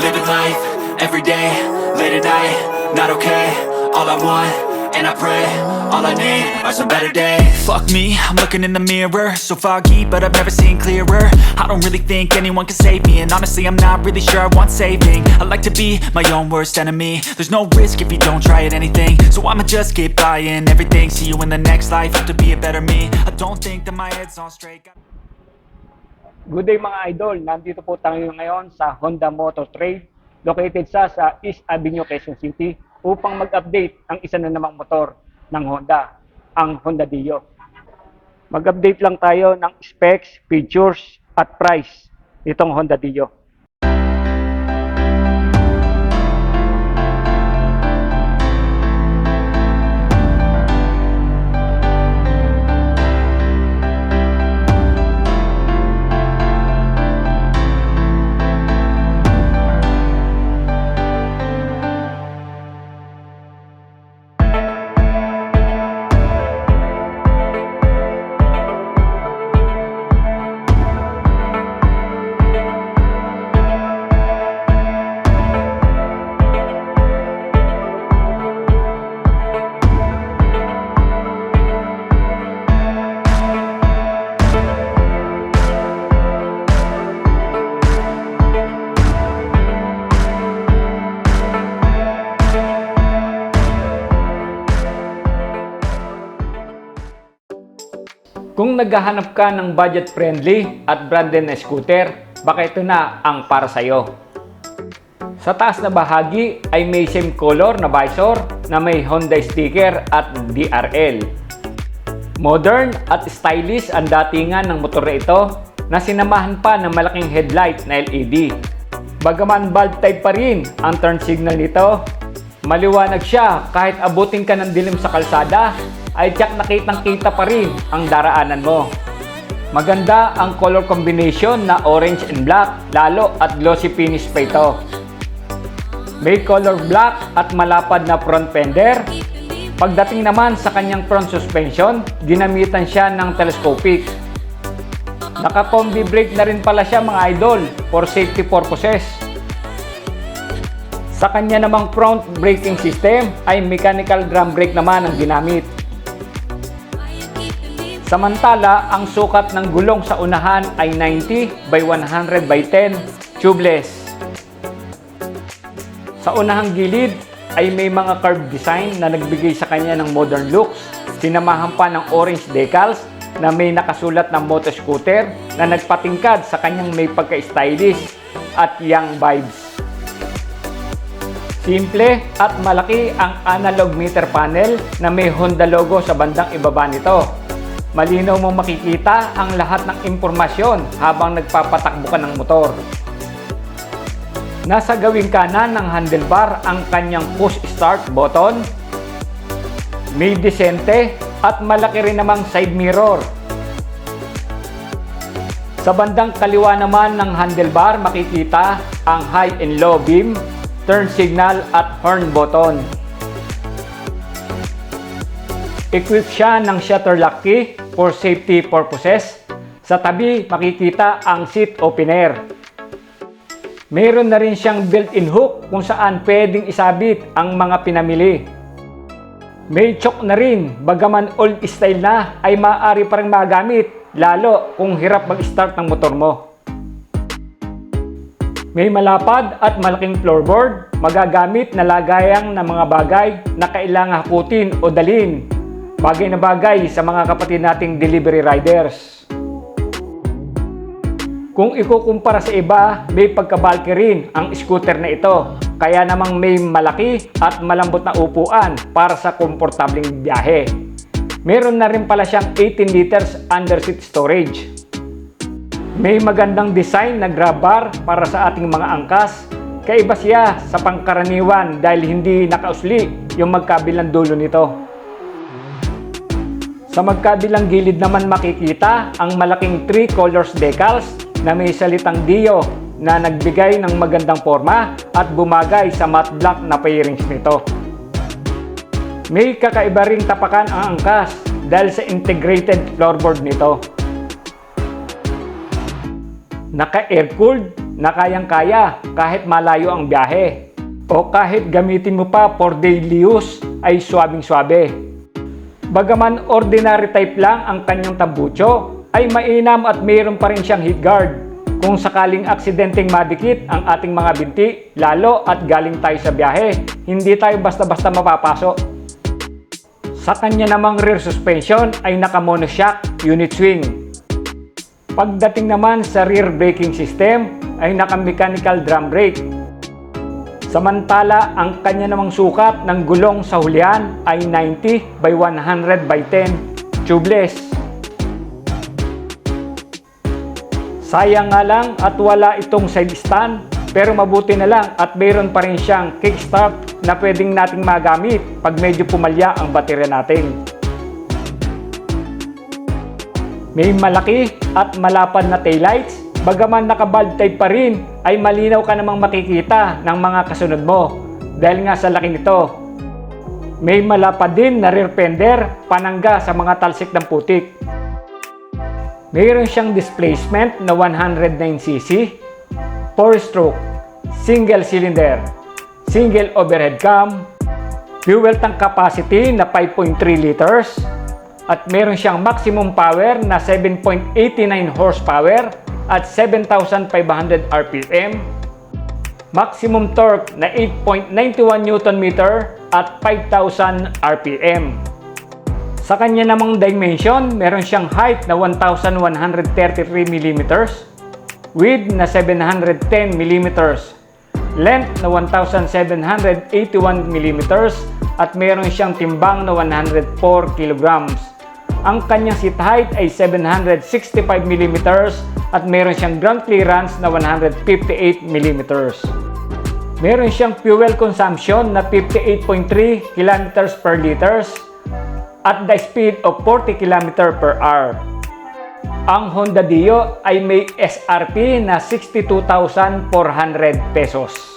living life, everyday, late at night, not okay. All I want, and I pray, all I need are some better days. Fuck me, I'm looking in the mirror, so foggy, but I've never seen clearer. I don't really think anyone can save me, and honestly I'm not really sure I want saving. I like to be my own worst enemy. There's no risk if you don't try at anything, so I'ma just keep buying everything. See you in the next life, have to be a better me. I don't think that my head's on straight. Good day mga idol, nandito po tayo ngayon sa Honda Motor Trade located sa East Avenue, Quezon City upang mag-update ang isa na namang motor ng Honda, ang Honda Dio. Mag-update lang tayo ng specs, features at price nitong Honda Dio. Kung naghahanap ka ng budget-friendly at branded na scooter, baka ito na ang para sa'yo. Sa taas na bahagi ay may same color na visor na may Honda sticker at DRL. Modern at stylish ang datingan ng motor na ito na sinamahan pa ng malaking headlight na LED. Bagaman bulb type pa rin ang turn signal nito, maliwanag siya kahit abutin ka ng dilim sa kalsada ay tiyak nakitang-kita pa rin ang daraanan mo. Maganda ang color combination na orange and black, lalo at glossy finish pa ito. May color black at malapad na front fender. Pagdating naman sa kanyang front suspension, ginamitan siya ng telescopic. Naka-combi brake na rin pala siya mga idol for safety purposes. Sa kanya namang front braking system ay mechanical drum brake naman ang ginamit. Samantala, ang sukat ng gulong sa unahan ay 90 by 100 by 10 tubeless. Sa unahang gilid ay may mga curved design na nagbigay sa kanya ng modern looks. Sinamahan pa ng orange decals na may nakasulat ng motor scooter na nagpatingkad sa kanyang may pagka-stylish at young vibes. Simple at malaki ang analog meter panel na may Honda logo sa bandang ibaba nito. Malinaw mong makikita ang lahat ng impormasyon habang nagpapatakbo ka ng motor. Nasa gawing kanan ng handlebar ang kanyang push start button. May disente at malaki rin namang side mirror. Sa bandang kaliwa naman ng handlebar makikita ang high and low beam, turn signal at horn button. Equipped siya ng shutter lock key for safety purposes. Sa tabi, makikita ang seat opener. Mayroon na rin siyang built-in hook kung saan pwedeng isabit ang mga pinamili. May choke na rin, bagaman old style na ay maaari pa rin magamit, lalo kung hirap mag-start ng motor mo. May malapad at malaking floorboard, magagamit na lagayang ng mga bagay na kailangang hakutin o dalhin. Bagay na bagay sa mga kapatid nating delivery riders. Kung ikukumpara sa iba, may pagkabalki rin ang scooter na ito. Kaya namang may malaki at malambot na upuan para sa komportableng biyahe. Meron na rin pala siyang 18 liters underseat storage. May magandang design na grab bar para sa ating mga angkas. Kaiba siya sa pangkaraniwan dahil hindi nakausli yung magkabilang dulo nito. Sa magkabilang gilid naman makikita ang malaking 3 colors decals na may salitang Dio na nagbigay ng magandang forma at bumagay sa matte black na pairings nito. May kakaiba ring tapakan ang angkas dahil sa integrated floorboard nito. naka-air-cooled na kayang-kaya kahit malayo ang biyahe. O kahit gamitin mo pa for daily use ay swabing-swabe. Bagaman ordinary type lang ang kanyang tambucho, ay mainam at mayroon pa rin siyang heat guard. Kung sakaling aksidenteng madikit ang ating mga binti, lalo at galing tayo sa biyahe, hindi tayo basta-basta mapapasok. Sa kanya namang rear suspension ay naka-monoshock unit swing. Pagdating naman sa rear braking system ay naka-mechanical drum brake. Samantala, ang kanya namang sukat ng gulong sa hulihan ay 90 by 100 by 10 tubeless. Sayang nga lang at wala itong side stand, pero mabuti na lang at mayroon pa rin siyang kickstart na pwedeng nating magamit pag medyo pumalya ang baterya natin. May malaki at malapad na taillights, bagaman naka-bulb type pa rin ay malinaw ka namang makikita ng mga kasunod mo dahil nga sa laki nito. May malapad din na rear fender panangga sa mga talsik ng putik. Mayroon siyang displacement na 109cc, 4-stroke, single cylinder, single overhead cam, fuel tank capacity na 5.3 liters, at meron siyang maximum power na 7.89 horsepower at 7,500 RPM, maximum torque na 8.91 Nm at 5,000 RPM. Sa kanya namang dimension, meron siyang height na 1,133 mm, width na 710 mm, length na 1,781 mm, at meron siyang timbang na 104 kg. Ang kanyang seat height ay 765 mm at meron siyang ground clearance na 158 mm. Meron siyang fuel consumption na 58.3 km per liters at the speed of 40 km per hour. Ang Honda Dio ay may SRP na 62,400 pesos.